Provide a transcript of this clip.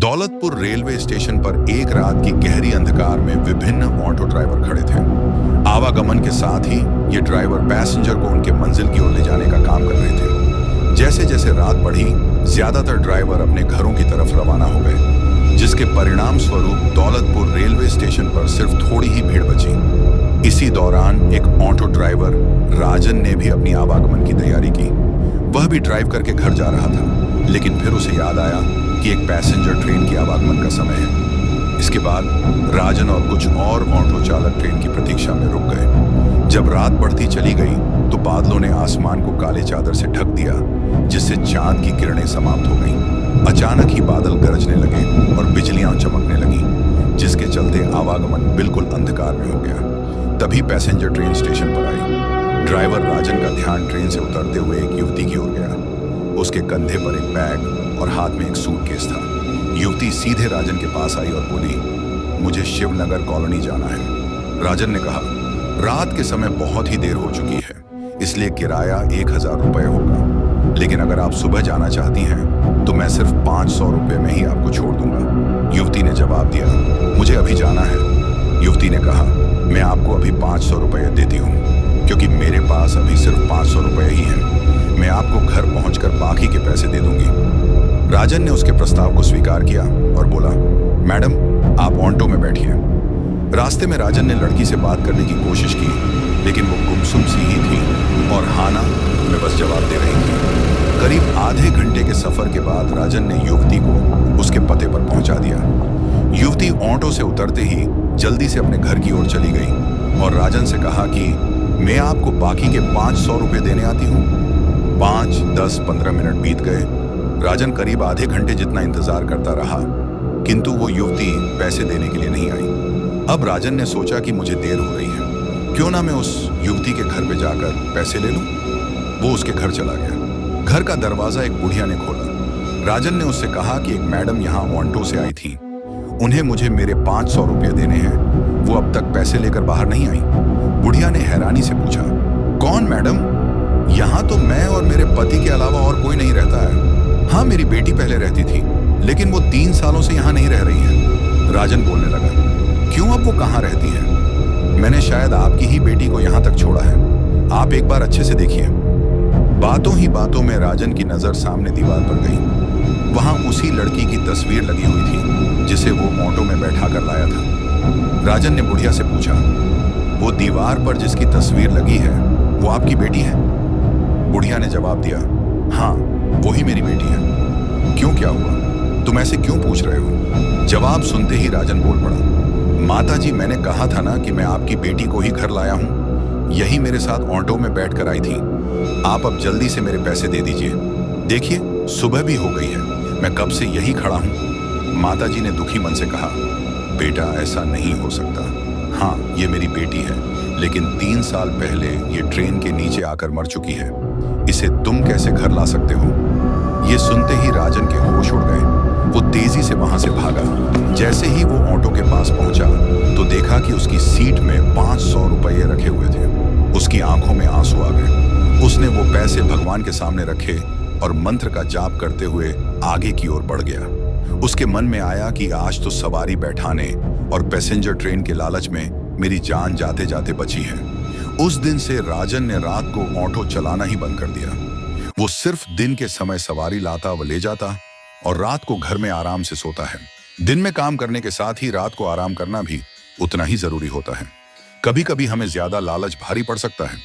Daulatpur railway station पर एक रात की गहरी अंधकार में विभिन्न ऑटो ड्राइवर खड़े थे। आवागमन के साथ ही ये ड्राइवर पैसेंजर को उनके मंजिल की ओर ले जाने का काम कर रहे थे। जैसे जैसे रात बढ़ी, ज्यादातर ड्राइवर अपने घरों की तरफ रवाना हो गए, जिसके परिणाम स्वरूप दौलतपुर रेलवे स्टेशन पर सिर्फ थोड़ी ही भीड़ बची। इसी दौरान एक ऑटो ड्राइवर राजन ने भी अपनी आवागमन की तैयारी की। वह भी ड्राइव करके घर जा रहा था, लेकिन फिर उसे याद आया कि एक पैसेंजर ट्रेन की आवागमन का समय है। इसके बाद राजन और कुछ और ऑटो चालक ट्रेन की प्रतीक्षा में रुक गए। जब रात बढ़ती चली गई तो बादलों ने आसमान को काले चादर से ढक दिया, जिससे चांद की किरणें समाप्त हो गईं। अचानक ही बादल गरजने लगे और बिजलियां चमकने लगीं, जिसके चलते आवागमन बिल्कुल अंधकार में हो गया। तभी पैसेंजर ट्रेन स्टेशन पर आई। ड्राइवर राजन का ध्यान ट्रेन से उतरते हुए एक युवती की ओर गया। उसके कंधे पर एक बैग और हाथ में एक सूटकेस था। युवती सीधे राजन के पास आई और बोली, मुझे शिवनगर कॉलोनी जाना है। राजन ने कहा, रात के समय बहुत ही देर हो चुकी है, इसलिए किराया 1000 रुपये होगा, लेकिन अगर आप सुबह जाना चाहती हैं तो मैं सिर्फ 500 रुपये में ही आपको छोड़ दूंगा। युवती ने जवाब दिया, मुझे अभी जाना है। युवती ने कहा, मैं आपको अभी 500 रुपये देती हूँ, क्योंकि मेरे पास अभी सिर्फ 500 रुपये ही हैं। मैं आपको घर पहुंचकर बाकी के पैसे दे दूंगी। राजन ने उसके प्रस्ताव को स्वीकार किया और बोला, मैडम आप ऑटो में बैठिए। रास्ते में राजन ने लड़की से बात करने की कोशिश की, लेकिन वो गुमसुम सी ही थी और हाना में बस जवाब दे रही थी। करीब आधे घंटे के सफर के बाद राजन ने युवती को उसके पते पर पहुंचा दिया। युवती ऑटो से उतरते ही जल्दी से अपने घर की ओर चली गई और राजन से कहा कि मैं आपको बाकी के 500 रुपये देने आती हूँ। 5, 10, 15 मिनट बीत गए। राजन करीब आधे घंटे जितना इंतजार करता रहा, किंतु वो युवती पैसे देने के लिए नहीं आई। अब राजन ने सोचा कि मुझे देर हो रही है, क्यों ना मैं उस युवती के घर पे जाकर पैसे ले लूं। वो उसके घर चला गया। घर का दरवाजा एक बुढ़िया ने खोला। राजन ने उससे कहा कि एक मैडम यहाँ ऑटो से आई थी, उन्हें मुझे मेरे 500 रुपये देने हैं, वो अब तक पैसे लेकर बाहर नहीं आई। बुढ़िया ने हैरानी से पूछा, कौन मैडम? यहाँ तो मैं और मेरे पति के अलावा और कोई नहीं रहता है। हाँ, मेरी बेटी पहले रहती थी, लेकिन वो 3 सालों से यहाँ नहीं रह रही है। राजन बोलने लगा, क्यों, अब वो कहाँ रहती है? मैंने शायद आपकी ही बेटी को यहाँ तक छोड़ा है, आप एक बार अच्छे से देखिए। बातों ही बातों में राजन की नजर सामने दीवार पर गई। वहां उसी लड़की की तस्वीर लगी हुई थी जिसे वो ऑटो में बैठा कर लाया था। राजन ने बुढ़िया से पूछा, वो दीवार पर जिसकी तस्वीर लगी है वो आपकी बेटी है? बुढ़िया ने जवाब दिया, हाँ वही मेरी बेटी है। क्यों, क्या हुआ? तुम ऐसे क्यों पूछ रहे हो? जवाब सुनते ही राजन बोल पड़ा, माताजी मैंने कहा था ना कि मैं आपकी बेटी को ही घर लाया हूँ, यही मेरे साथ ऑटो में बैठ कर आई थी। आप अब जल्दी से मेरे पैसे दे दीजिए। देखिए सुबह भी हो गई है, मैं कब से यही खड़ा हूँ। माताजी ने दुखी मन से कहा, बेटा ऐसा नहीं हो सकता। हाँ ये मेरी बेटी है, लेकिन 3 साल पहले ये ट्रेन के नीचे आकर मर चुकी है, इसे तुम कैसे घर ला सकते हो? ये सुनते ही राजन के होश उड़ गए। वो तेजी से वहां से भागा। जैसे ही वो ऑटो के पास पहुंचा तो देखा कि उसकी सीट में 500 रुपये रखे हुए थे। उसकी आंखों में आंसू आ गए। उसने वो पैसे भगवान के सामने रखे और मंत्र का जाप करते हुए आगे की ओर बढ़ गया। उसके मन में आया कि आज तो सवारी बैठाने और पैसेंजर ट्रेन के लालच में मेरी जान जाते जाते बची है। उस दिन से राजन ने रात को ऑटो चलाना ही बंद कर दिया। वो सिर्फ दिन के समय सवारी लाता व ले जाता और रात को घर में आराम से सोता है। दिन में काम करने के साथ ही रात को आराम करना भी उतना ही जरूरी होता है। कभी कभी हमें ज्यादा लालच भारी पड़ सकता है,